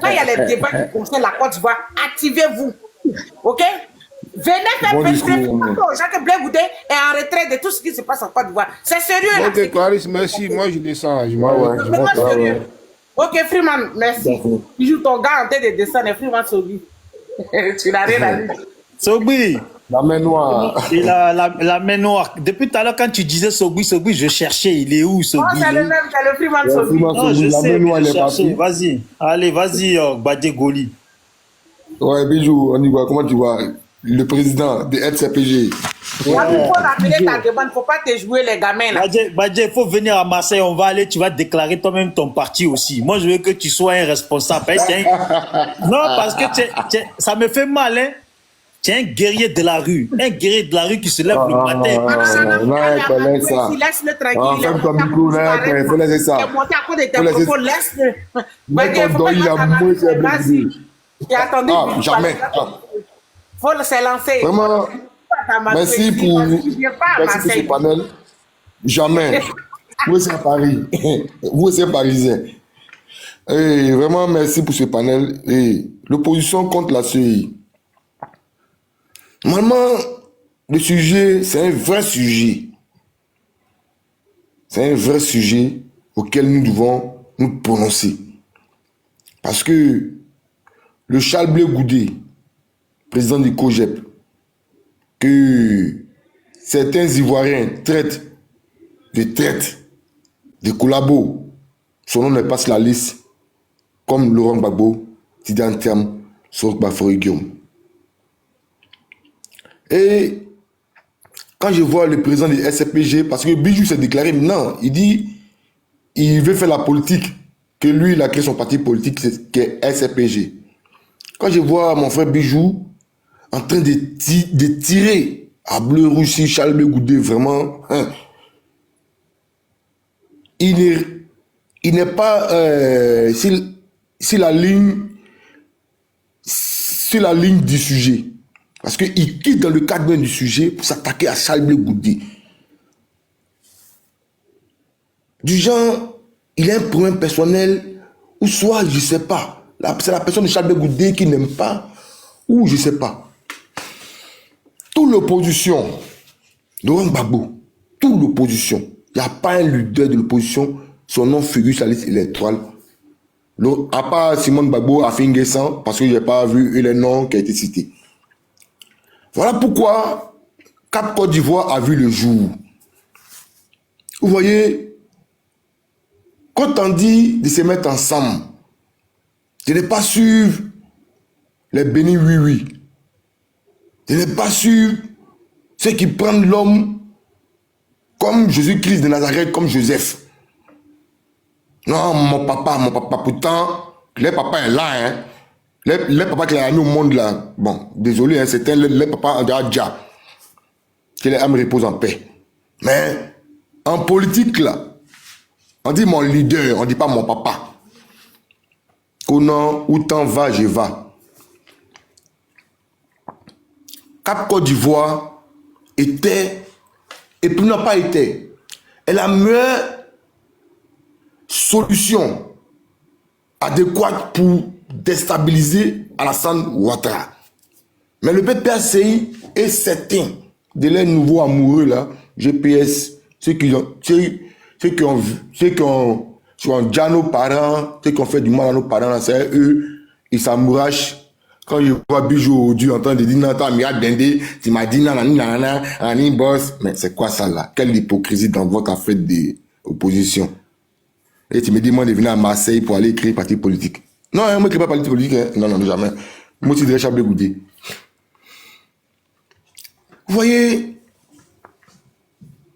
Quand il y a les débats qui concernent la Côte d'Ivoire, activez-vous. OK? Venez faire vérifier aux gens que Blé Goudé est en retrait de tout ce qui se passe en Côte d'Ivoire. C'est sérieux là. Ok, Clarisse, merci. Moi, je descends. Je vraiment sérieux. Ok, Freeman, merci. Tu joues ton gars en tête de descendre, Freeman Sogui. Tu n'as rien à dire. Sogui. La main noire. Et la main noire. Depuis tout à l'heure, quand tu disais Sogui, je cherchais. Il est où, Sogui? Oh, c'est le même, c'est le Freeman Sogui. Non, je sais, vas-y. Allez, vas-y, Badé Goli. Ouais, Bijou, on y va. Comment tu vois? Le président de FCPG. Il faut rappeler ta demande, il ne faut pas te jouer les gamins là. Badé, il faut venir à Marseille, on va aller, tu vas déclarer toi-même ton parti aussi. Moi, je veux que tu sois un responsable. Non, parce que ça me fait mal, hein. Tu es un guerrier de la rue. Un guerrier de la rue qui se lève le matin. Non, laisse ça. Laisse-le tranquille. Ferme ton micro, il faut laisser ça. Il est monté à cause de tes propos, laisse-le. Vas-y. J'ai attendu. Jamais. Faut se lancer. Vraiment, merci pour ce panel. Jamais. Vous, c'est à Paris. Vous, c'est parisien. Et vraiment, merci pour ce panel. Et l'opposition contre la CEI. Normalement, le sujet, c'est un vrai sujet. C'est un vrai sujet auquel nous devons nous prononcer. Parce que le Charles Blé Goudé, président du COGEP, que certains Ivoiriens traitent, de collabos, son nom n'est pas sur la liste, comme Laurent Gbagbo, Tidiane Thiam, Soroc Bafori Guillaume. Et quand je vois le président du SCPG, parce que Bijou s'est déclaré, non, il dit, il veut faire la politique, que lui, il a créé son parti politique, qui est SCPG. Quand je vois mon frère Bijou en train de tirer à Bleu Russie, Charles Blé Goudé, vraiment, hein, il n'est pas sur la ligne du sujet. Parce qu'il quitte dans le cadre même du sujet pour s'attaquer à Charles Blé Goudé. Du genre, il a un problème personnel, ou soit, je ne sais pas, c'est la personne de Charles Blé Goudé qui n'aime pas, ou je ne sais pas. Toute l'opposition, Laurent Gbagbo, toute l'opposition, il n'y a pas un leader de l'opposition, son nom figure sur la liste électorale. À part Simon Gbagbo a fait une guessant, parce que je n'ai pas vu les noms qui ont été cités. Voilà pourquoi Cap Côte d'Ivoire a vu le jour. Vous voyez, quand on dit de se mettre ensemble, je n'ai pas suivre les bénis oui. Je n'ai pas suivre ceux qui prennent l'homme comme Jésus-Christ de Nazareth, comme Joseph. Non, mon papa, pourtant, le papa est là, hein. Le papa qui a mis au monde là, bon, désolé, hein, c'était le papa Andradja. Que les âmes reposent en paix. Mais en politique là, on dit mon leader, on ne dit pas mon papa. Conan, où t'en vas, je vais. Cap Côte d'Ivoire était, et puis n'a pas été, est la meilleure solution adéquate pour déstabiliser Alassane Ouattara. Mais le PPACI est certain de leurs nouveaux amoureux là, GPS, ceux qui ont déjà nos parents, ceux qui ont fait du mal à nos parents, c'est eux, ils s'amourachent. Quand je vois Bijou aujourd'hui en train de dire, non, attends, Mia Dende, tu m'as dit, nanani, boss. Mais c'est quoi ça là? Quelle hypocrisie dans votre affaire d'opposition? Et tu me dis, moi, de venir à Marseille pour aller créer un parti politique. Non, moi, je ne crée pas parti politique. Hein. Non, jamais. Moi aussi, je dirais Charles Blé Goudé. Vous voyez,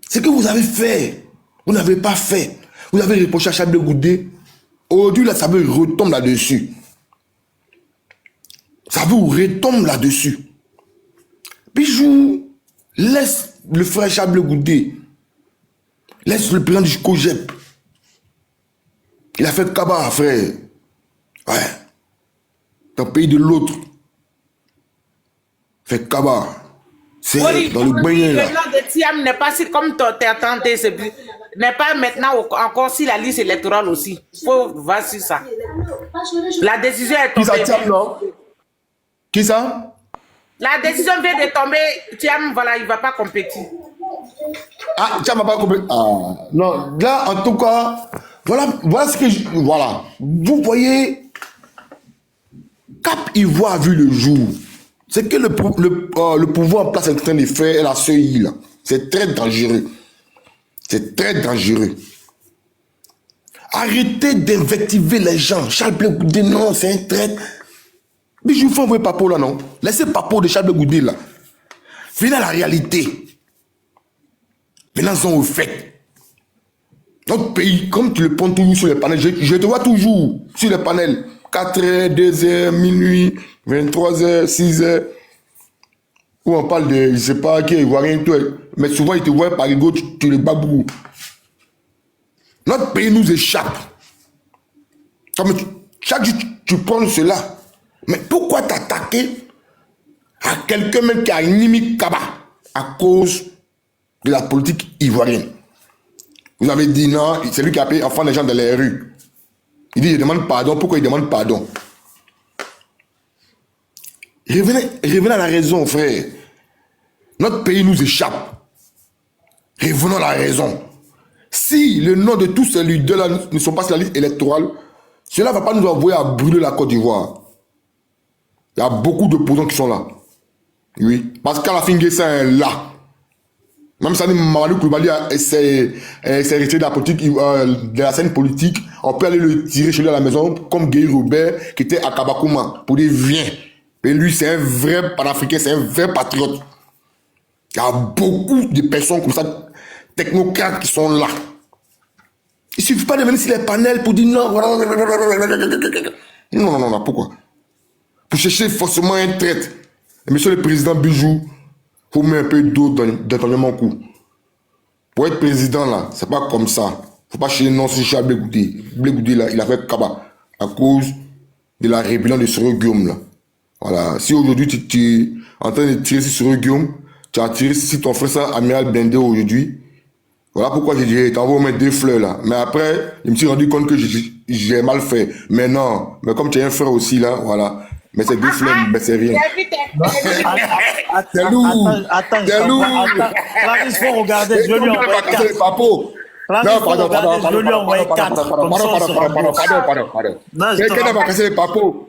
ce que vous avez fait, vous n'avez pas fait. Vous avez reproché à Charles Blé Goudé. Aujourd'hui, là, ça veut retomber là-dessus. Ça vous retombe là-dessus. Bijou, laisse le frère Charles Blé Goudé. Laisse le président du COGEP. Il a fait cabas, frère. Ouais. Dans le pays de l'autre. Fait cabas. C'est dans le bain là. Le nom de Thiam n'est pas si comme t'es tenté. n'est pas maintenant encore sur la liste électorale aussi. Il faut voir sur ça. La décision est Qui ça, tombée. Thiam, non? Qui ça? La décision vient de tomber. Thiam, voilà, il ne va pas compétir. Ah, Thiam va pas compris. Ah, non, là, en tout cas, voilà ce que je... Voilà. Vous voyez, Cap Ivoire a vu le jour. C'est que le pouvoir en place est en train de faire la CEI, là. C'est très dangereux. C'est très dangereux. Arrêtez d'invectiver les gens. Charles Blé Goudé, non, c'est un traître. Mais je vous fais envoyer Papo là, non? Laissez Papo de Charles Blé Goudé là. Venez à la réalité. Venez-en au fait. Notre pays, comme tu le prends toujours sur les panels, je te vois toujours sur les panels. 4h, 2h, minuit, 23h, 6h. Où on parle de, je sais pas qui, Ivoirien, tout. Mais souvent, ils te voient par ego, tu les bats beaucoup. Notre pays nous échappe. Comme chaque jour, tu prends cela. Mais pourquoi t'attaquer à quelqu'un même qui a une limite Kaba à cause de la politique ivoirienne? Vous avez dit non, c'est lui qui a payé enfant les gens dans les rues. Il dit, il demande pardon. Pourquoi il demande pardon? Revenez à la raison, frère. Notre pays nous échappe. Revenons à la raison. Si le nom de tous ces leaders-là ne sont pas sur la liste électorale, cela ne va pas nous envoyer à brûler la Côte d'Ivoire. Il y a beaucoup d'opposants qui sont là. Oui. Parce qu'à la fin, c'est là. Même si Mamadou Koulibaly s'est retiré de la politique, de la scène politique, on peut aller le tirer chez lui à la maison, comme Guy Robert, qui était à Kabakouma, pour dire viens. Et lui, c'est un vrai panafricain, c'est un vrai patriote. Il y a beaucoup de personnes comme ça, technocrates, qui sont là. Il ne suffit pas de venir sur les panels pour dire non. Non, pourquoi? Pour chercher forcément un traître. Et monsieur le président Bijou, il faut mettre un peu d'eau dans mon cou. Pour être président là, c'est pas comme ça. Il ne faut pas chercher non sur Charles Blé Goudé. Blé Goudé là, il a fait Kaba à cause de la rébellion de Soro Guillaume là. Voilà. Si aujourd'hui tu es en train de tirer sur Soro Guillaume, tu as tiré sur ton frère ça, Amiral Blindé aujourd'hui. Voilà pourquoi j'ai dit, t'envoies mettre des fleurs là. Mais après, je me suis rendu compte que j'ai mal fait. Mais non, mais comme tu es un frère aussi là, voilà. Mais c'est deux fleurs, mais c'est rien. C'est lourd. Attends, C'est lourd. Travis, faut regarder, je vais lui envoyer 4. Non, pardon. Je vais lui envoyer 4. Pardon. Keda va casser les papos.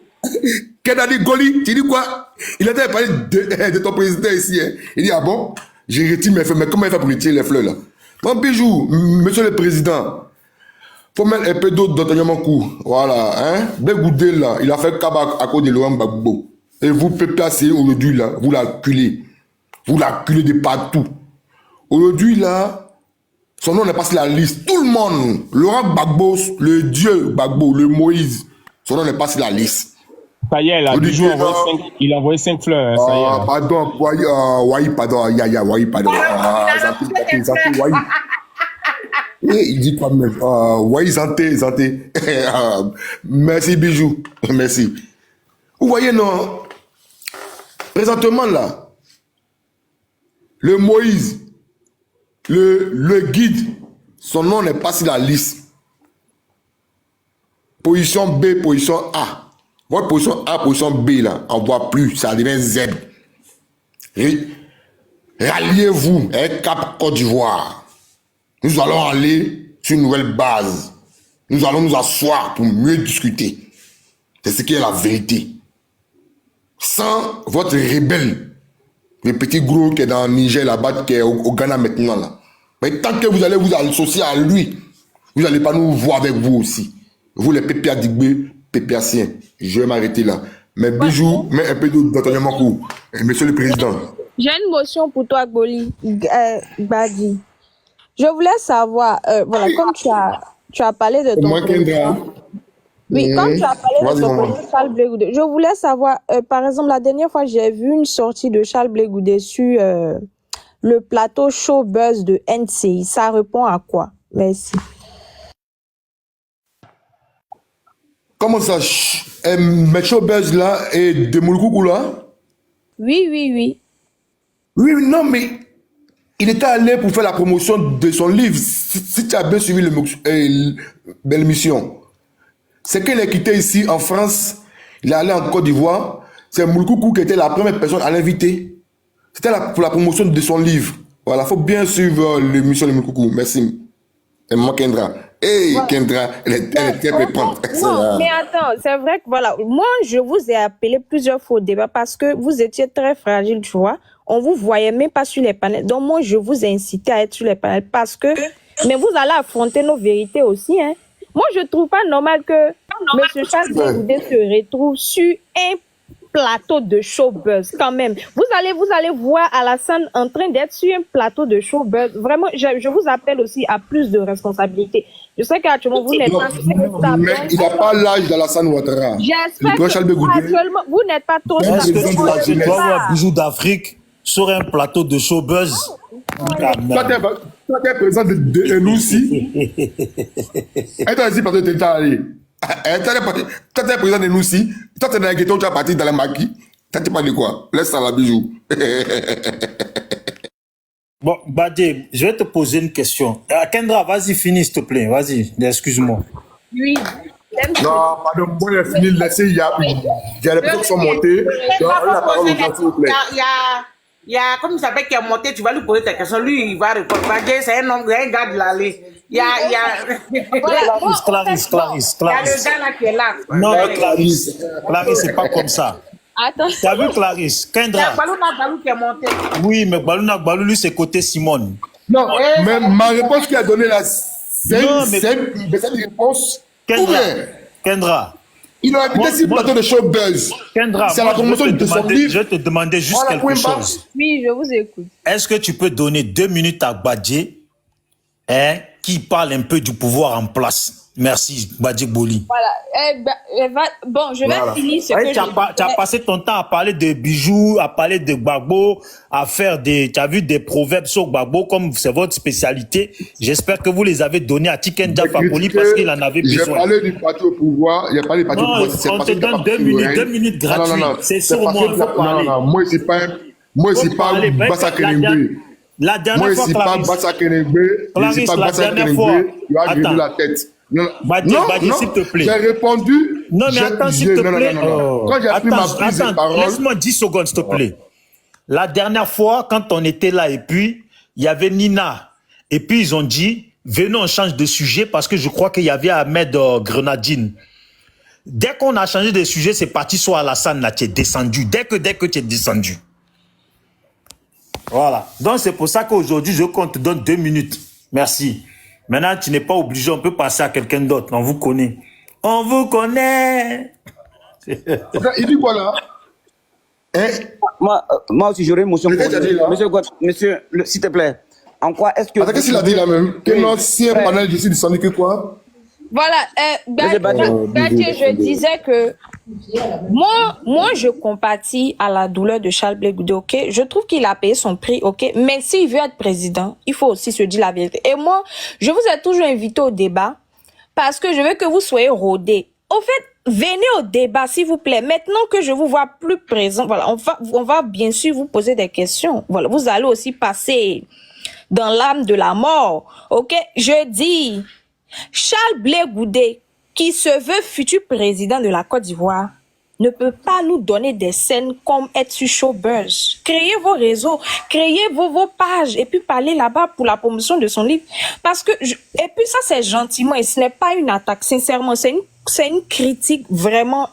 Keda dit Goli, tu dis quoi? Il était parlé de ton président ici. Hein. Il dit, ah bon? J'ai retiré mes fleurs, mais comment il fait pour retirer les fleurs là? Mon bijou, monsieur le président, faut mettre un peu d'eau dans mon cou. Voilà, hein. Blé Goudé là, il a fait Kaba à cause de Laurent Gbagbo. Et vous, PPAC, aujourd'hui là, vous l'acculez. Vous l'acculez de partout. Aujourd'hui là, son nom n'est pas sur la liste. Tout le monde, Laurent Gbagbo, le dieu Gbagbo, le Moïse, son nom n'est pas sur la liste. Ça y est, là, il a envoyé 5 fleurs. Ça y est, là. Pardon, Wai, pardon. Il dit quoi même? Wai, Zanté. Merci, bijou. Merci. Vous voyez, non? Présentement, là, le Moïse, le guide, son nom n'est pas sur la liste. Position B, position A. Votre position A, position B, là, on ne voit plus, ça devient Z. Ralliez-vous, Cap Côte d'Ivoire. Nous allons aller sur une nouvelle base. Nous allons nous asseoir pour mieux discuter. C'est ce qui est la vérité. Sans votre rebelle, le petit gros qui est dans le Niger là-bas, qui est au Ghana maintenant, là. Mais tant que vous allez vous associer à lui, vous n'allez pas nous voir avec vous aussi. Vous, les PPA Digbé, PPAciens, je vais m'arrêter là. Mais bijou, mets un peu d'eau dans mon cou. Monsieur le Président. J'ai une motion pour toi, Goli, Badi. Je voulais savoir, voilà, comme tu as parlé de ton président. Oui, comme tu as parlé de ton président Charles Blé Goudé, je voulais savoir, par exemple, la dernière fois, j'ai vu une sortie de Charles Blé Goudé sur le plateau Show Buzz de NCI. Ça répond à quoi? Merci. Comment ça, Show Buzz là et de Moulkoukou là? Oui. Oui, non, mais Il était allé pour faire la promotion de son livre. Si tu as bien suivi l'émission, c'est qu'il est quitté ici en France. Il est allé en Côte d'Ivoire. C'est Moulkoukou qui était la première personne à l'inviter. C'était pour la promotion de son livre. Voilà, il faut bien suivre l'émission de Moulkoukou. Merci. Et moi, Kendra. Hey, voilà. Kendra, elle est très répondante. Non, mais attends, c'est vrai que voilà, moi, je vous ai appelé plusieurs fois au débat parce que vous étiez très fragile, tu vois. On vous voyait même pas sur les panels. Donc, moi, je vous ai incité à être sur les panels parce que, mais vous allez affronter nos vérités aussi, hein. Moi, je trouve pas normal que M. Charles Blé se retrouve sur un plateau de showbuzz quand même. Vous allez voir Alassane en train d'être sur un plateau de showbuzz. Vraiment, je vous appelle aussi à plus de responsabilité. Je sais qu'actuellement, vous n'êtes pas... Mais il n'a pas l'âge d'Alassane Ouattara. J'espère que actuellement, vous n'êtes pas trop... Est-ce que tu dois voir Bijou d'Afrique sur un plateau de showbuzz? Toi, tu es président de Noussi. Et toi aussi, parce que tu es allé. Toi, tu es président de Noussi. Toi, tu es dans la ghetto, tu es parti dans la maquille. Tu parles de quoi? Laisse ça la Bijou. Bon, Badé, je vais te poser une question. Kendra, vas-y, finis, s'il te plaît. Vas-y, excuse-moi. Oui. Non, pardon, moi, j'ai fini de laisser. Il y a les personnes qui sont montées. Il y a, comme il s'appelle, qui est monté, tu vas lui poser ta question. Lui, il va répondre. C'est un homme, un gars de l'allée. Il y a... Clarisse. Il y a le gars là qui est là. Non, mais Clarisse, c'est pas comme ça. Attends. Tu as vu Clarisse? Kendra. Il y a Balou qui est monté. Oui, mais Balou, lui, c'est côté Simone. Non, mais ma réponse qu'il a donnée là, c'est une réponse. Kendra. Il a habité sur le plateau de showbuzz. Kendra, c'est la promotion de son livre. Je te demandais juste quelque chose. Oui, je vous écoute. Est-ce que tu peux donner 2 minutes à Badje, qui parle un peu du pouvoir en place? Merci, Badje Boli. Voilà. Bon, je vais finir ce que tu as passé ton temps à parler de bijoux, à parler de Gbagbo, à faire des... Tu as vu des proverbes sur Gbagbo, comme c'est votre spécialité. J'espère que vous les avez donnés à Tiken Jah Fakoly parce qu'il en avait besoin. J'ai parlé du parti au pouvoir. Il n'y a pas de parti au pouvoir. On te donne 2 minutes gratuites. C'est sur moi, il faut parler. Non, moi, c'est pas... Moi, c'est pas Bassa Kenegbe. La dernière fois, Clarisse. Moi, c'est pas Bassa Kenegbe. Clarisse, la dernière fois... Tu as grillé la tête. Badje, s'il te plaît. J'ai répondu. Non, mais attends, s'il te plaît. Quand j'ai pris ma prise de parole... Laisse-moi 10 secondes, s'il te plaît. La dernière fois, quand on était là, et puis, il y avait Nina. Et puis, ils ont dit, venez, on change de sujet, parce que je crois qu'il y avait Ahmed Grenadine. Dès qu'on a changé de sujet, c'est parti sur Alassane, là, tu es descendu. Dès que tu es descendu. Voilà. Donc, c'est pour ça qu'aujourd'hui, je compte te donne 2 minutes. Merci. Maintenant, tu n'es pas obligé, on peut passer à quelqu'un d'autre. On vous connaît. On vous connaît. Il dit quoi là? Moi aussi, j'aurais une motion pour monsieur, s'il te plaît. En quoi est-ce que... Qu'est-ce qu'il a dit là même? Quel ancien panel d'ici du syndicat que quoi? Voilà, Badje, je disais que moi, je compatis à la douleur de Charles Blé Goudé, ok? Je trouve qu'il a payé son prix, ok? Mais s'il veut être président, il faut aussi se dire la vérité. Et moi, je vous ai toujours invité au débat parce que je veux que vous soyez rodés. Au fait, venez au débat, s'il vous plaît. Maintenant que je vous vois plus présent, voilà, on va bien sûr vous poser des questions. Voilà, vous allez aussi passer dans l'âme de la mort, ok? Je dis... Charles Blé Goudé, qui se veut futur président de la Côte d'Ivoire, ne peut pas nous donner des scènes comme être sur showbuzz. Créez vos réseaux, créez vos pages et puis parlez là-bas pour la promotion de son livre. Parce que, et puis ça c'est gentiment et ce n'est pas une attaque, sincèrement, c'est une critique vraiment...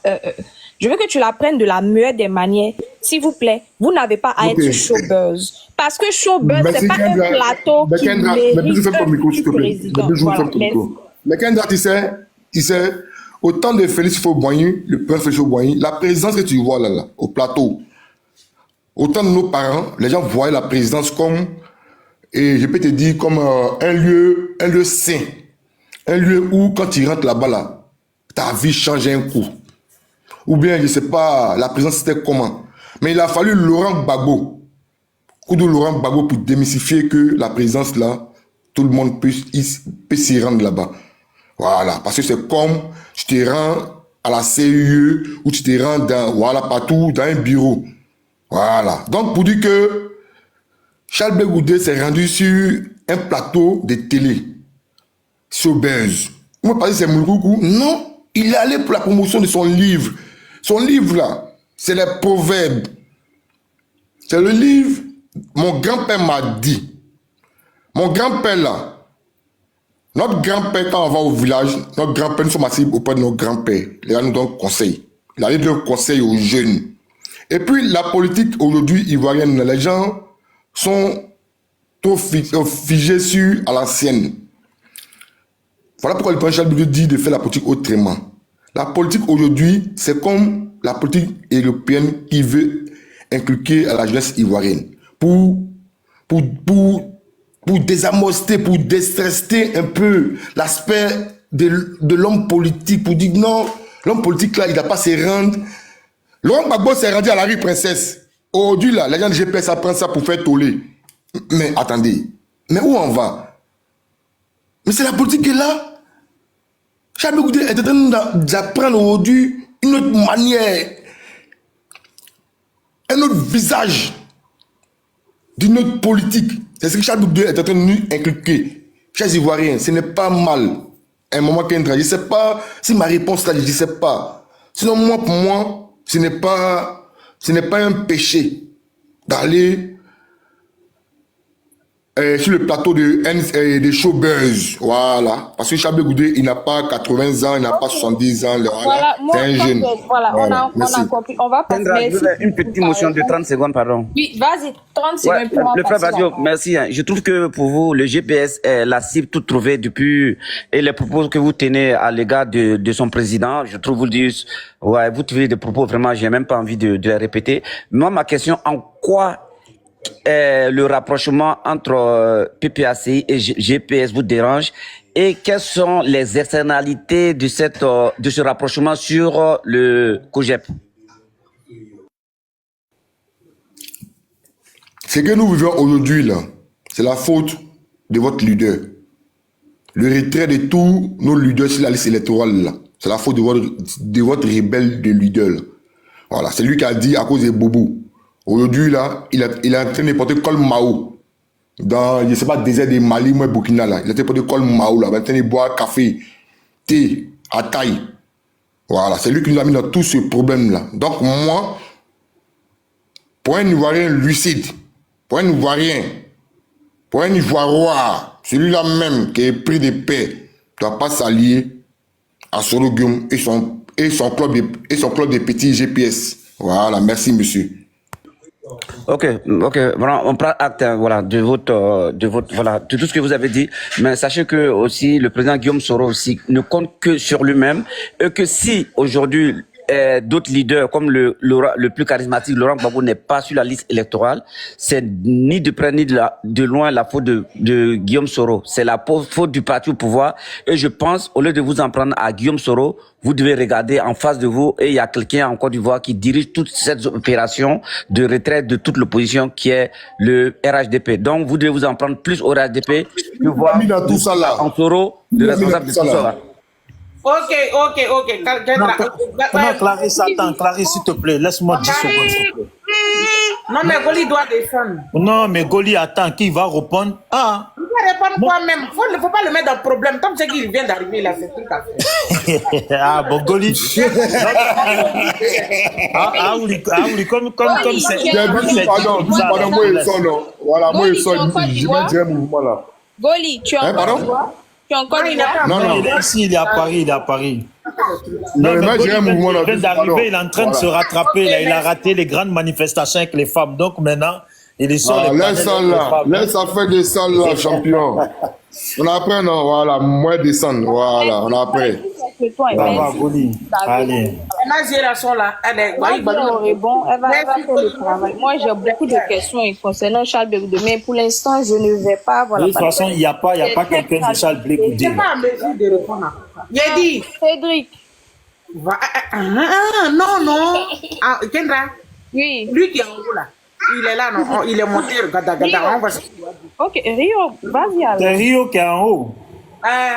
je veux que tu la prennes de la meilleure des manières. S'il vous plaît, vous n'avez pas à être sur showbuzz. Parce que showbuzz, c'est pas un plateau qui mérite président. Mais Kendra, tu sais, autant de Félix Houphouët-Boigny, le père Félix Houphouët-Boigny, la présidence que tu vois là, au plateau, autant de nos parents, les gens voient la présidence comme, et je peux te dire, comme un lieu sain. Un lieu où, quand tu rentres là-bas, là, ta vie change un coup. Ou bien, je ne sais pas, la présidence c'était comment. Mais il a fallu Laurent Gbagbo, coup de Laurent Gbagbo pour démystifier que la présidence là, tout le monde peut s'y rendre là-bas. Voilà, parce que c'est comme tu te rends à la CUE ou tu te rends dans, voilà, partout dans un bureau. Voilà. Donc pour dire que Charles Blé Goudé s'est rendu sur un plateau de télé, sur Buzz. Vous me parlez c'est Moukoukou? Non, il est allé pour la promotion de son livre. Son livre là, c'est les proverbes. C'est le livre, mon grand-père m'a dit. Mon grand-père là, notre grand-père, quand on va au village, notre grand-père, nous sommes assis auprès de notre grand-père. Les gars nous donnent conseil. Il a donné conseil aux jeunes. Et puis la politique aujourd'hui ivoirienne, les gens sont trop figés sur à l'ancienne. Voilà pourquoi le président Charles dit de faire la politique autrement. La politique aujourd'hui, c'est comme la politique européenne qui veut inculquer à la jeunesse ivoirienne pour désamorcer, pour déstresser un peu l'aspect de l'homme politique, pour dire non, l'homme politique là, il n'a pas se rendre. Laurent Gbagbo s'est rendu à la rue Princesse. Aujourd'hui là, les gens de GPS apprennent ça pour faire toller. Mais attendez, mais où on va? Mais c'est la politique qui est là. Charles Goudé est en train d'apprendre aujourd'hui une autre manière, un autre visage d'une autre politique. C'est ce que Charles Goudé est en train de nous inculquer. Chers Ivoiriens, ce n'est pas mal. Un moment qu'Indra, je ne sais pas si ma réponse là, je ne sais pas. Sinon, moi, pour moi, ce n'est pas un péché d'aller sur le plateau de Showbuzz. Voilà. Parce que Charles Goudé, il n'a pas 80 ans, il n'a pas 70 ans. Voilà, c'est un jeune. Voilà, voilà. On a compris. On va passer. Une petite motion de 30 secondes, pardon. Oui, vas-y, 30 secondes. Ouais, le frère Badio, merci. Je trouve que pour vous, le GPS est la cible toute trouvée depuis et les propos que vous tenez à l'égard de son président. Je trouve vous dire, ouais, vous trouvez des propos vraiment, j'ai même pas envie de les répéter. Moi, ma question, en quoi le rapprochement entre PPACI et GPS vous dérange et quelles sont les externalités de ce rapprochement sur le COGEP? Ce que nous vivons aujourd'hui là, c'est la faute de votre leader. Le retrait de tous nos leaders sur la liste électorale là, c'est la faute de votre rebelle de leader là. Voilà, c'est lui qui a dit à cause des bobos. Aujourd'hui, là, il est en train de porter col Mao. Dans, je ne sais pas, désert de Mali, ou Burkina, là. Il est en train de porter col Mao, là. Il est en train de boire café, thé, à taille. Voilà, c'est lui qui nous a mis dans tout ce problème-là. Donc, moi, pour un Ivoirien lucide, pour un Ivoirien, pour un Ivoirois, celui-là même qui est pris de paix, ne doit pas s'allier à Soro Guillaume et son club de petits GPS. Voilà, merci, monsieur. Ok, voilà, on prend acte, voilà, de voilà, de tout ce que vous avez dit. Mais sachez que aussi le président Guillaume Soro aussi ne compte que sur lui-même et que si aujourd'hui d'autres leaders comme le plus charismatique Laurent Gbagbo n'est pas sur la liste électorale, c'est ni de près ni de loin la faute de Guillaume Soro. C'est la faute du parti au pouvoir. Et je pense, au lieu de vous en prendre à Guillaume Soro, vous devez regarder en face de vous et il y a quelqu'un en Côte d'Ivoire qui dirige toute cette opération de retraite de toute l'opposition qui est le RHDP. Donc vous devez vous en prendre plus au RHDP que voir tout ça là. en Soro, le responsable de tout ça là. Ok. Non, Clarisse, attends, Clarisse, s'il te plaît, laisse-moi 10 secondes, s'il te plaît. Non, mais Goli doit défendre. Non, mais Goli, attends, qui va répondre? Ah! Il va répondre quoi-même. Il ne faut pas le mettre dans le problème. Tant que qu'il vient d'arriver là, c'est tout à fait. Ah, bon, Goli. Oui, comme c'est. Pardon, moi, il sonne. Voilà, moi, il sonne. Je mets un mouvement là. Goli, tu es en Côte d'Ivoire? Tu es en Côte d'Ivoire? Non, il est ici, il est à Paris, Non, mais j'ai un mouvement là. Il vient d'arriver, il est en train de se rattraper, là. Il a raté les grandes manifestations avec les femmes. Donc maintenant, il est sur les laisse ça là, laisse ça faire des salles là, champion. On apprend, non, voilà, moins descendre, voilà, on apprend. Va, Goli. Allez. Elle a là. Elle est bon, elle va faire le travail. Moi, j'ai beaucoup de questions concernant Charles Blé Goudé, mais pour l'instant, je ne vais pas. Voilà, de toute façon, il n'y a pas quelqu'un de Charles Blé Goudé. Je n'ai pas en mesure de répondre à ça. J'ai dit. Cédric. Non. Kendra. Oui. Lui qui est en haut là. Il est là, non? Il est monté, regarde. On va se... Ok, Rio, vas-y alors. C'est Rio qui est en haut.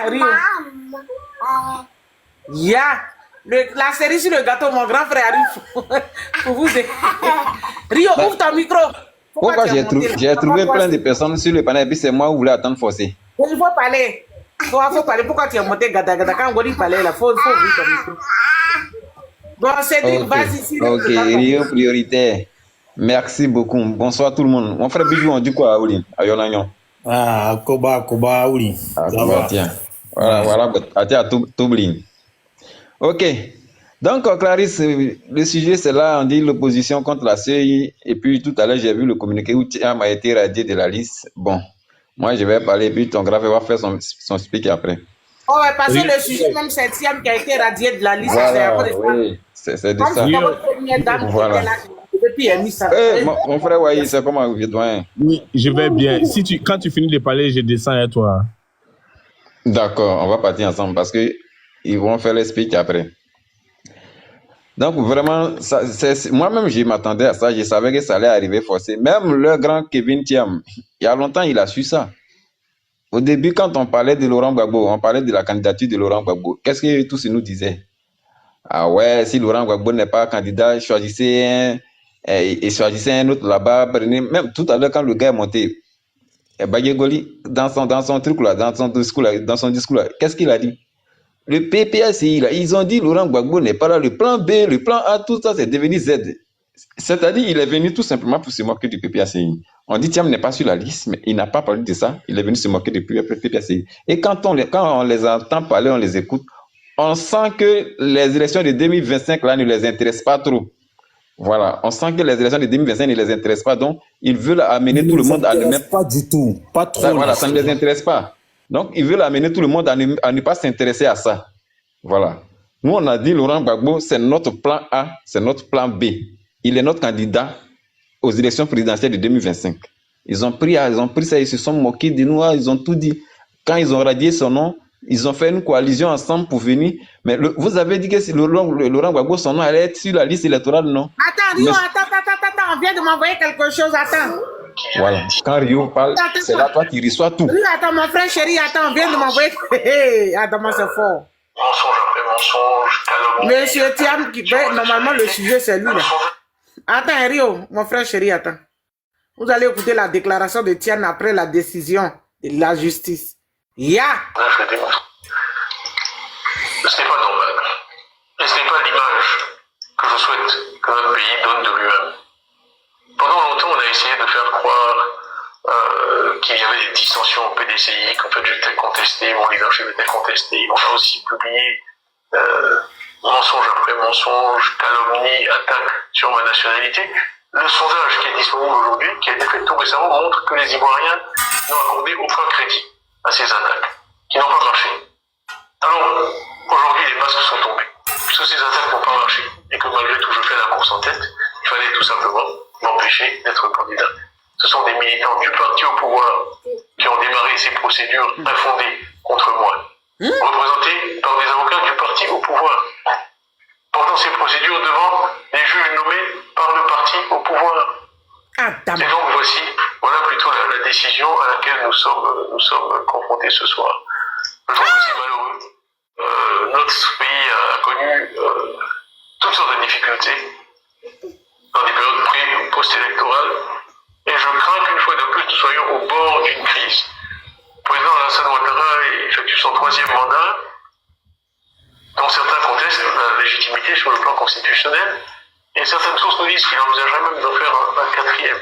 Rio. La série sur le gâteau, mon grand frère arrive pour vous aider. Rio, ouvre ton micro. Pourquoi tu es monté là? j'ai trouvé plein de personnes sur le panel et puis c'est moi où voulais attendre forcé. Il faut parler. Il faut parler. Pourquoi tu es monté gada gada? Quand on dit parler là, faut ouvrir ton micro. Bon, Cédric, vas-y. Si Ok, Rio prioritaire. Merci beaucoup. Bonsoir tout le monde. Mon frère Bijou, on dit quoi à Oli? À Yonagnon. Ah, Koba, oui. Ah, Koba, tiens. Voilà. Tiens, Toublin. Ok. Donc, Clarisse, le sujet, c'est là, on dit l'opposition contre la CEI. Et puis, tout à l'heure, j'ai vu le communiqué où Thiam a été radié de la liste. Bon, moi, je vais parler, puis ton grave va faire son speak après. Oh, ouais, parce que le sujet, même, c'est Thiam qui a été radié de la liste. Voilà, oui, c'est de ça. Voilà. Mon frère, ouais, c'est comment vous doyen? Oui, je vais bien. Quand tu finis de parler, je descends à toi. D'accord, on va partir ensemble parce que ils vont faire les speak après. Donc vraiment, moi-même je m'attendais à ça, je savais que ça allait arriver forcé. Même le grand Kevin Thiam, il y a longtemps il a su ça. Au début, quand on parlait de Laurent Gbagbo, on parlait de la candidature de Laurent Gbagbo. Qu'est-ce que tous nous disaient? Ah ouais, si Laurent Gbagbo n'est pas candidat, choisissez un autre là-bas. Même tout à l'heure quand le gars est monté, Bagegoli, dans son truc là, dans son discours là, qu'est-ce qu'il a dit? Le PPACI là, ils ont dit Laurent Gbagbo n'est pas là, le plan B, le plan A, tout ça c'est devenu Z. C'est-à-dire il est venu tout simplement pour se moquer du PPACI. On dit Thiam n'est pas sur la liste, mais il n'a pas parlé de ça, il est venu se moquer du PPACI. Et quand on les entend parler, on les écoute, on sent que les élections de 2025 là ne les intéressent pas trop. Voilà, on sent que les élections de 2025 ne les intéressent pas, donc ils veulent amener tout le monde à ne même pas du tout, pas trop. Ça, voilà, ça ne les intéresse pas. Donc ils veulent amener tout le monde à ne pas s'intéresser à ça. Voilà. Nous on a dit Laurent Gbagbo, c'est notre plan A, c'est notre plan B. Il est notre candidat aux élections présidentielles de 2025. Ils ont pris ça, ils se sont moqués de nous, ils ont tout dit. Quand ils ont radié son nom, ils ont fait une coalition ensemble pour venir. Mais vous avez dit que si Laurent Gbagbo, son nom allait être sur la liste électorale, non? Attends, Rio, attends, on vient de m'envoyer quelque chose, attends. Voilà, quand Rio parle, c'est là toi qui reçois tout. Rio, attends, mon frère chéri, attends, on vient de m'envoyer. Attends, c'est fort. Mensonge après mensonge, calomnie. Monsieur Thiam, normalement le sujet c'est lui là. Attends, Rio, mon frère chéri, attends. Vous allez écouter la déclaration de Thiam après la décision de la justice. Ya! Ce n'est pas normal. Et ce n'est pas l'image que je souhaite que notre pays donne de lui-même. Pendant longtemps, on a essayé de faire croire qu'il y avait des dissensions au PDCI, qu'en fait j'étais contesté, mon leadership était contesté. On a aussi publié mensonge après mensonge, calomnie, attaque sur ma nationalité. Le sondage qui est disponible aujourd'hui, qui a été fait tout récemment, montre que les Ivoiriens n'ont accordé aucun crédit à ces attaques, qui n'ont pas marché. Alors, aujourd'hui, les masques sont tombés. Puisque ces attaques n'ont pas marché, et que malgré tout, je fais la course en tête, il fallait tout simplement m'empêcher d'être candidat. Ce sont des militants du parti au pouvoir qui ont démarré ces procédures infondées contre moi, représentés par des avocats du parti au pouvoir, portant ces procédures devant les juges nommés par le parti au pouvoir. Et donc voilà plutôt la décision à laquelle nous sommes confrontés ce soir. Je trouve que c'est malheureux. Notre pays a connu toutes sortes de difficultés dans des périodes pré- ou post-électorales. Et je crains qu'une fois de plus, nous soyons au bord d'une crise. Le président Alassane Ouattara effectue son 3e mandat, dont certains contestent la légitimité sur le plan constitutionnel, et certaines sources nous disent qu'il envisagerait même d'en faire un 4e.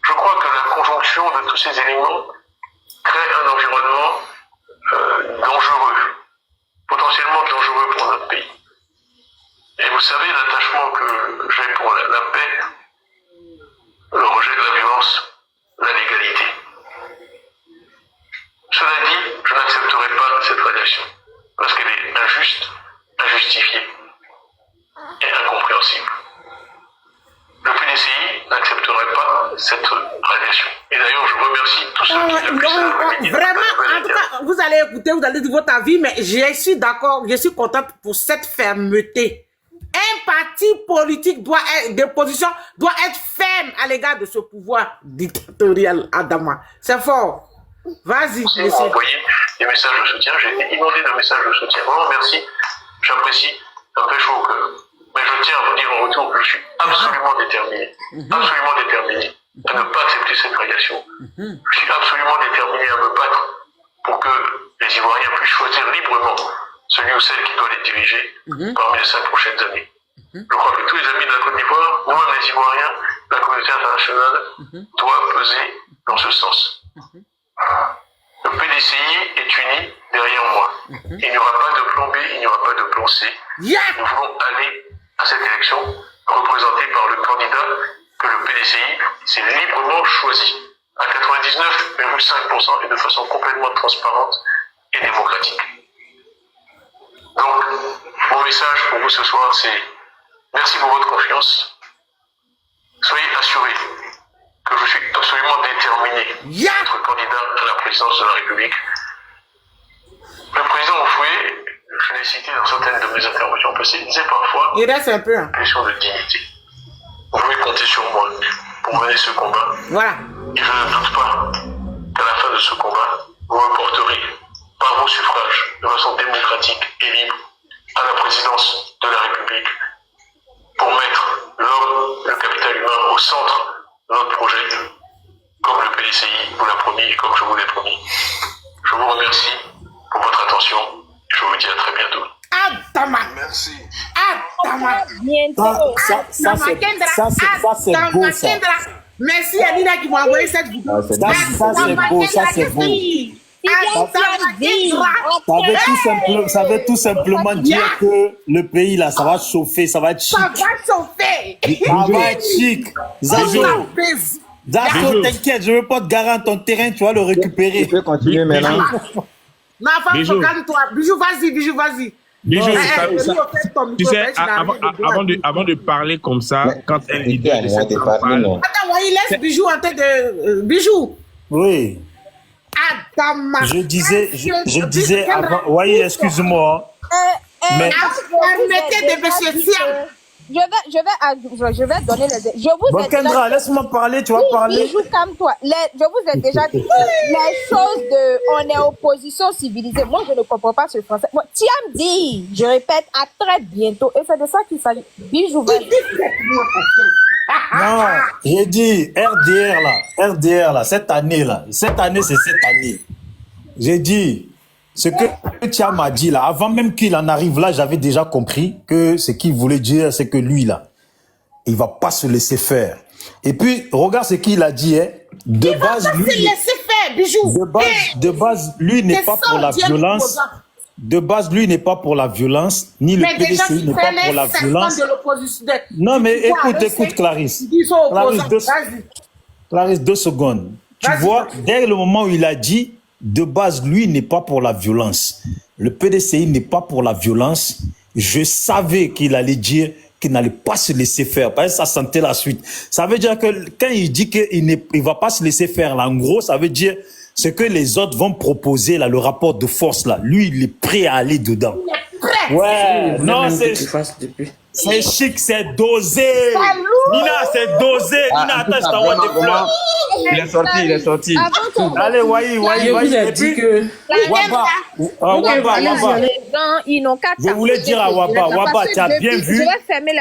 Je crois que la conjonction de tous ces éléments crée un environnement dangereux, potentiellement dangereux pour notre pays. Et vous savez, l'attachement que j'ai pour la paix, le rejet de la violence, la légalité. Cela dit, je n'accepterai pas cette radiation, parce qu'elle est injuste, injustifiée et incompréhensible. Le PDCI n'accepterait pas cette radiation. Et d'ailleurs, je remercie tous ceux qui ont pu ça. Vraiment, en tout cas, vous allez écouter, vous allez dire votre avis, mais je suis d'accord, je suis contente pour cette fermeté. Un parti politique doit être, de position doit être ferme à l'égard de ce pouvoir dictatorial, Adama. C'est fort. Vas-y, si vous envoyez des messages de soutien, j'ai été inondé de messages de soutien. Vraiment, merci. J'apprécie. Ça me fait chaud au cœur. Mais je tiens à vous dire en retour que je suis absolument déterminé. Absolument déterminé de ne pas accepter cette radiation. Je suis absolument déterminé à me battre pour que les Ivoiriens puissent choisir librement celui ou celle qui doit les diriger parmi les 5 prochaines années. Je crois que tous les amis de la Côte d'Ivoire, nous-mêmes les Ivoiriens, la communauté internationale, doit peser dans ce sens. Le PDCI est uni derrière moi. Il n'y aura pas de plan B, il n'y aura pas de plan C. Nous voulons aller à cette élection représentée par le candidat que le PDCI s'est librement choisi à 99,5% et de façon complètement transparente et démocratique. Donc, mon message pour vous ce soir, c'est merci pour votre confiance. Soyez assurés que je suis absolument déterminé à être candidat à la présidence de la République. Le président Oufoué, je l'ai cité dans certaines de mes interventions passées, disait parfois Il reste un peu. une question de dignité. Vous pouvez compter sur moi pour mener ce combat. Voilà. Et je ne doute pas qu'à la fin de ce combat, vous me porterez par vos suffrages de façon démocratique et libre à la présidence de la République pour mettre l'homme, le capital humain au centre de notre projet, comme le PDCI vous l'a promis et comme je vous l'ai promis. Je vous remercie pour votre attention et je vous dis à très bientôt. Merci. Ça, c'est beau, ça. Merci à Nina qui m'a envoyé cette vidéo. Ça, c'est beau, ça, c'est beau. Ça veut tout simplement dire que le pays, là, ça va chauffer, ça va être chic. Ça va chauffer. Ça va être chic. Zazo, t'inquiète, je ne veux pas te garer ton terrain, tu vas le récupérer. Tu peux continuer maintenant. Ma femme, calme-toi. Bijou, vas-y. Bijou, tu sais, avant de parler comme ça, quand un leader de cette campagne... Attends, il laisse Bijou en tête de... Bijou. Oui. Je disais avant... Oui, excuse-moi. Mais... Permettez de monsieur Siam. Je vais donner les... Je vous ai Kendra, laisse-moi parler, tu vas parler. Bijou, calme-toi. Je vous ai déjà dit les choses de... On est opposition civilisée. Moi, je ne comprends pas ce français. Moi, Tiam dit, je répète, à très bientôt. Et c'est de ça qu'il s'agit. Bijou, vas-y. Non, j'ai dit RDR là, cette année, c'est cette année. J'ai dit, ce que Tiam a dit là, avant même qu'il en arrive là, j'avais déjà compris que ce qu'il voulait dire, c'est que lui là, il va pas se laisser faire. Et puis, regarde ce qu'il a dit, hein. De base, lui n'est pas pour la violence. De base, lui n'est pas pour la violence, ni le PDCI n'est pas pour la violence. Non, mais écoute, Clarisse. Clarisse, 2 secondes. Tu vois, dès le moment où il a dit, de base, lui n'est pas pour la violence. Le PDCI n'est pas pour la violence. Je savais qu'il allait dire qu'il n'allait pas se laisser faire. Parce que ça sentait la suite. Ça veut dire que quand il dit qu'il ne va pas se laisser faire, là, en gros, ça veut dire ce que les autres vont proposer, là, le rapport de force, là. Lui, il est prêt à aller dedans. Ouais, non, c'est chic, c'est dosé. Nina, c'est dosé. Nina, attends, je t'envoie des fleurs. Il est sorti. Allez, Waï. Et puis, Waba. Je voulais dire à Waba, tu as bien vu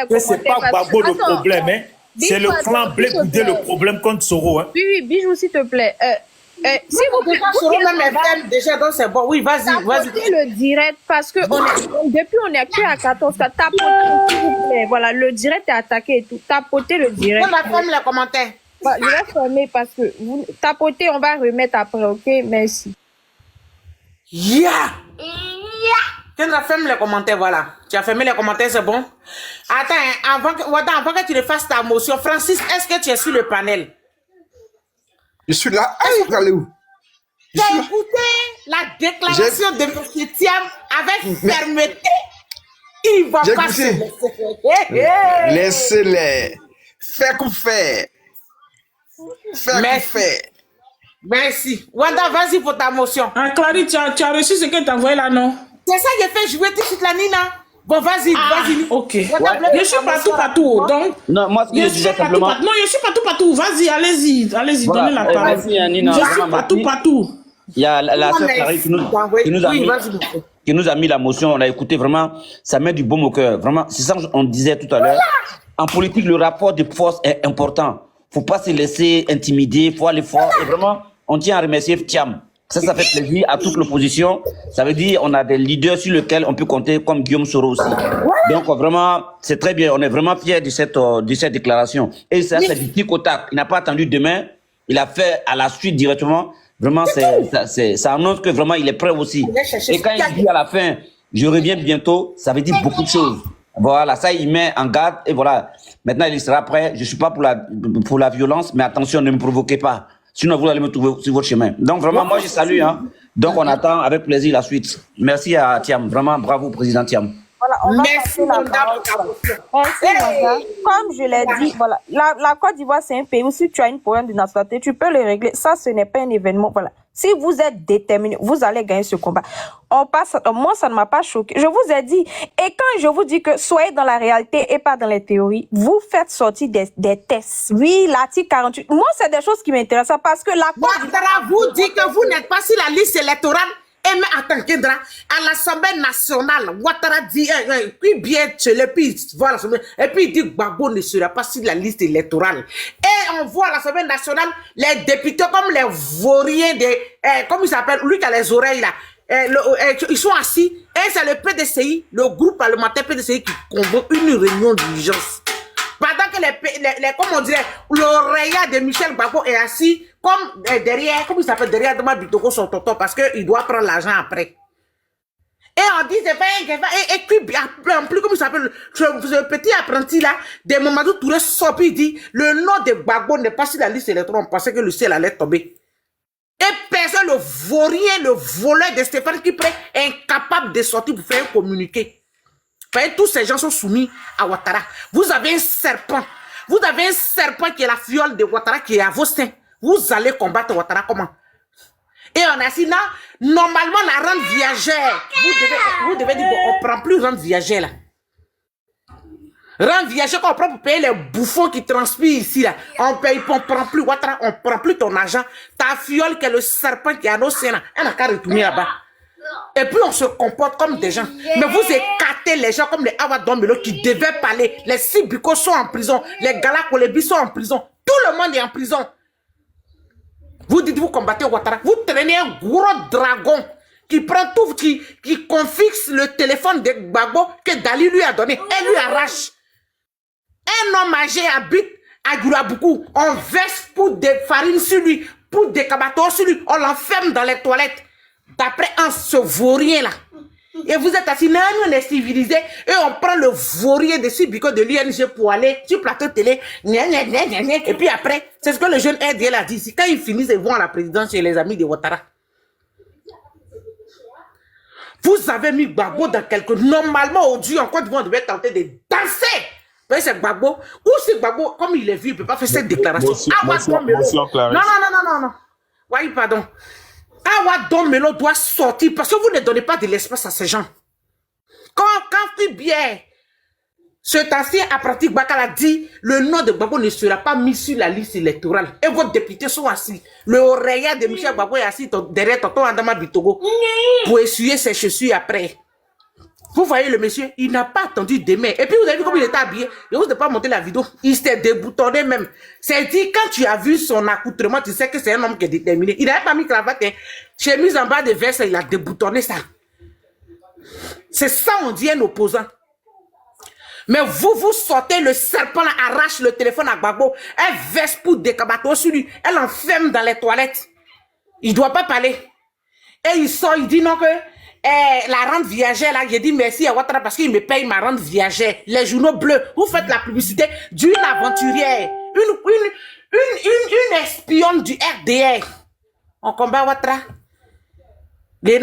que c'est pas Gbagbo le problème, hein. C'est le clan Blé Goudé le problème contre Soro, hein. Oui, Bijou, s'il te plaît. Si vous déjà, donc c'est bon. Oui, vas-y. Le direct, parce que depuis on est plus à 14, tapotez, s'il vous plaît. Voilà, le direct est attaqué et tout. Tapotez le direct. On va fermer les commentaires. Je vais fermer parce que vous tapotez, on va remettre après, ok? Merci. Tu as fermé les commentaires, voilà. Tu as fermé les commentaires, c'est bon? Attends, avant que tu ne fasses ta motion, Francis, est-ce que tu es sur le panel? Je suis là. Vous allez où? Tu as écouté la déclaration de M. Thiam avec fermeté. Il va pas se laisser. Laissez-les. Fais qu'on fait. Merci. Wanda, vas-y pour ta motion. Clary, tu as reçu ce que tu as envoyé là, non? C'est ça que j'ai fait jouer tout de suite la Nina. Bon, vas-y. Ok. Je suis partout. Donc, non, moi, ce que je disais simplement... Non, je suis partout. Vas-y, allez-y, voilà, donnez la parole. Nina, je suis partout. Il y a la sœur Clary qui nous a mis la motion. On a écouté vraiment, ça met du baume au cœur. Vraiment, c'est ça qu'on disait tout à l'heure. En politique, le rapport de force est important. faut pas se laisser intimider, faut aller fort. Et vraiment, on tient à remercier Thiam. Ça fait plaisir à toute l'opposition. Ça veut dire on a des leaders sur lesquels on peut compter, comme Guillaume Soro aussi. Donc vraiment, c'est très bien. On est vraiment fiers de cette déclaration. Et ça, c'est du tic au tac. Il n'a pas attendu demain. Il a fait à la suite directement. Vraiment, ça annonce que vraiment il est prêt aussi. Et quand il dit à la fin, je reviens bientôt, ça veut dire beaucoup de choses. Voilà, ça il met en garde et voilà. Maintenant il sera prêt. Je suis pas pour la violence, mais attention, ne me provoquez pas. Sinon, vous allez me trouver sur votre chemin. Donc, vraiment, moi, je salue. Hein. Donc, on attend avec plaisir la suite. Merci à Thiam. Vraiment, bravo, président Thiam. Voilà, on va passer la parole. Merci, Nanda. Comme je l'ai dit, voilà, la Côte d'Ivoire, c'est un pays où si tu as une problème de nationalité, tu peux le régler. Ça, ce n'est pas un événement. Voilà. Si vous êtes déterminé, vous allez gagner ce combat. Moi, ça ne m'a pas choqué. Je vous ai dit, et quand je vous dis que soyez dans la réalité et pas dans les théories, vous faites sortir des tests. Oui, l'article 48. Moi, c'est des choses qui m'intéressent parce que la Côte d'Ivoire vous dit que vous n'êtes pas sur la liste électorale. Et mais attends, Kendra, à l'Assemblée nationale, Ouattara dit, puis bien, voilà, et puis il dit que Gbagbo ne sera pas sur la liste électorale. Et on voit à l'Assemblée nationale, les députés comme les vauriens comment ils s'appellent, lui qui a les oreilles là, ils sont assis, et c'est le PDCI, le groupe parlementaire PDCI qui convoque une réunion d'urgence. Pendant que comment on dirait, l'oreillard de Michel Gbagbo est assis comme derrière, comment il s'appelle, derrière Dama Bitoko son tonton, parce qu'il doit prendre l'argent après. Et on dit, et puis, en plus, comment il s'appelle, ce petit apprenti là, de Mamadou Touré sort, puis il dit, le nom de Gbagbo n'est pas sur la liste électorale, on pensait que le ciel allait tomber. Et personne, le vaurien, le voleur de Stéphane Kipré, est incapable de sortir pour faire un communiqué. Tous ces gens sont soumis à Ouattara. Vous avez un serpent. Vous avez un serpent qui est la fiole de Ouattara qui est à vos seins. Vous allez combattre Ouattara comment? Et on a dit, non, normalement, la rente viagère. Vous devez dire, bon, on ne prend plus rente viagère là. Rente viagère qu'on prend pour payer les bouffons qui transpirent ici là. On ne prend plus Ouattara, on ne prend plus ton argent. Ta fiole qui est le serpent qui est à nos seins là. Elle n'a qu'à retourner là-bas. Et puis on se comporte comme des gens. Mais vous écartez les gens comme les Awa Dombelo qui devaient parler. Les Sibiko sont en prison. Les Gala Kolebi sont en prison. Tout le monde est en prison. Vous dites vous combattez Ouattara. Vous traînez un gros dragon qui prend tout, qui confixe le téléphone de Gbagbo que Dali lui a donné. Elle lui arrache. Un homme âgé habite à Gurabuku. On verse pour des farines sur lui, pour des cabatos sur lui. On l'enferme dans les toilettes. D'après un ce vaurien là. Et vous êtes assis, nous on est civilisés, et on prend le vaurien de Sibiko de l'ING pour aller sur plateau télé, et puis après, c'est ce que le jeune RDL a dit, quand ils finissent, ils vont à la présidence chez les amis de Ouattara. Vous avez mis Gbagbo dans quelque... Normalement, aujourd'hui, en Côte d'Ivoire, on devait tenter de danser. Vous voyez, c'est Gbagbo. Ou c'est Gbagbo, comme il est vu, il ne peut pas faire cette déclaration. Non. Oui, pardon. Awa Dombelo doit sortir parce que vous ne donnez pas de l'espace à ces gens. Quand bien ce ancien apprenti Bakala dit le nom de Gbagbo ne sera pas mis sur la liste électorale et vos députés sont assis. Le oreillard de Michel Gbagbo est assis derrière Tonton Adama Bitogo pour essuyer ses chaussures après. Vous voyez le monsieur, il n'a pas attendu demain. Et puis vous avez vu comme il était habillé. Je vous ai pas montré la vidéo. Il s'est déboutonné même. C'est dit, quand tu as vu son accoutrement, tu sais que c'est un homme qui est déterminé. Il n'avait pas mis cravate. Hein. Chemise en bas de veste, il a déboutonné ça. C'est ça, on dit un opposant. Mais vous sortez, le serpent là, arrache le téléphone à Gbagbo. Elle verse pour des cabatos sur lui. Elle enferme dans les toilettes. Il ne doit pas parler. Et il sort, il dit non que... la rente viagère, là, j'ai dit merci à Ouattara parce qu'il me paye ma rente viagère. Les journaux bleus, vous faites la publicité d'une aventurière, une espionne du RDR. On combat Ouattara. Ouais,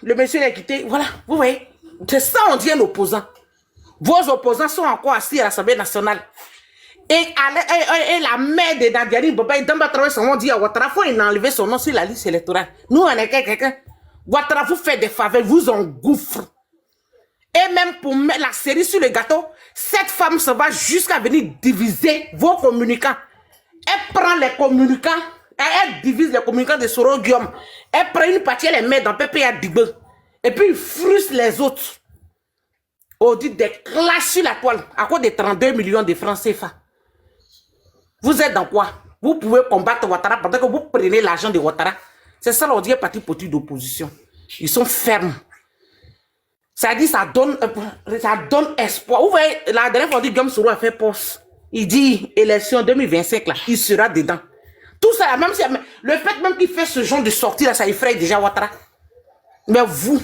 le monsieur l'a quitté. Voilà, vous voyez. C'est ça, on dit un opposant. Vos opposants sont encore assis à l'Assemblée nationale. Et la mère de Nadiani Boba, il a travaillé son nom, dit à Ouattara, faut enlever son nom sur la liste électorale. Nous, on est quelqu'un. Ouattara vous fait des faveurs, vous engouffre. Et même pour mettre la cerise sur le gâteau, cette femme se va jusqu'à venir diviser vos communicants. Elle prend les communicants, elle divise les communicants de Soro Guillaume. Elle prend une partie, elle les met dans PPA Digbe. Et puis, il frustre les autres. On dit des clashs sur la toile à cause des 32 millions de francs CFA. Vous êtes dans quoi? Vous pouvez combattre Ouattara pendant que vous prenez l'argent de Ouattara. C'est ça l'on dit parti politique d'opposition. Ils sont fermes. Ça dit, ça donne espoir. Vous voyez, la dernière fois, Guillaume Soro a fait poste. Il dit, élection 2025, là, il sera dedans. Tout ça, même si, le fait même qu'il fait ce genre de sortie, là, ça effraie déjà Ouattara. Mais vous,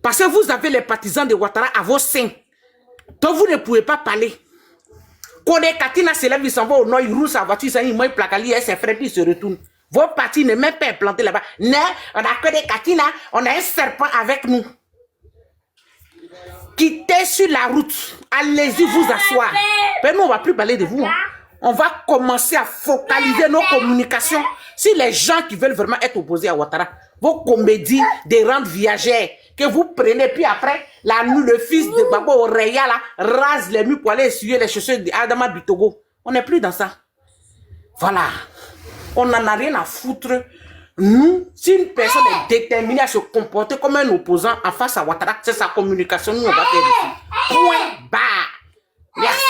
parce que vous avez les partisans de Ouattara à vos seins, donc vous ne pouvez pas parler. Quand les Katina se lève, il s'en va au nord, il roule sa voiture, il met placali, et ses frères, puis il se retourne. Vos partis ne même pas implantés là-bas. Non, on n'a que des Katina, on a un serpent avec nous. Quittez sur la route, allez-y vous asseoir. Mais nous, on ne va plus parler de vous. Hein. On va commencer à focaliser nos communications sur les gens qui veulent vraiment être opposés à Ouattara. Vos comédies des rentes viagères que vous prenez, puis après, la nuit, le fils de Babo Oreya là, rase les murs pour aller essuyer les chaussures d'Adama du Togo. On n'est plus dans ça. Voilà. On n'en a rien à foutre. Nous, si une personne est déterminée à se comporter comme un opposant en face à Ouattara, c'est sa communication, nous on va faire ici. Point barre. Merci.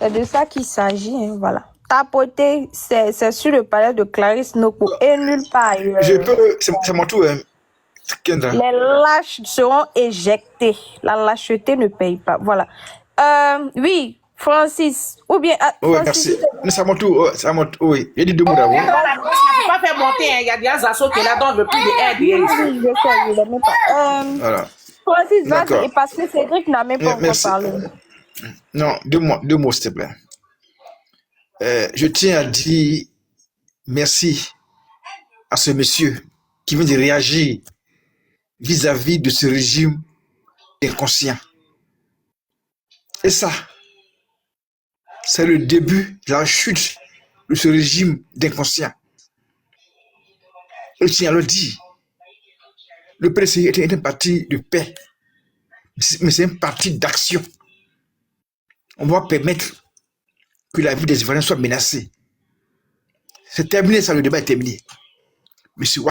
C'est de ça qu'il s'agit, hein, voilà. Tapoter, c'est sur le palais de Clarisse Noko et nulle part ailleurs. Je peux, c'est mon tour, Kendra. Les lâches seront éjectés. La lâcheté ne paye pas. Voilà. Oui, Francis. Ou bien. Oui, Francis, merci. C'est à mon tour. C'est à mon tour. Oui, il y a des mots d'abord. On ne peut pas faire monter. Il y a des assauts qui sont là, donc on ne veut plus d'aide. je sais, je ne même pas. Voilà. Francis, D'accord. vas-y, parce que Cédric n'a même pas encore Merci. parlé. Non, deux mots, s'il te plaît. Je tiens à dire merci à ce monsieur qui vient de réagir vis-à-vis de ce régime inconscient. Et ça, c'est le début de la chute de ce régime d'inconscient. Je tiens à le dire. Le PDC est un parti de paix, mais c'est un parti d'action. On va permettre que la vie des Ivoiriens soit menacée. C'est terminé, ça, le débat est terminé. Monsieur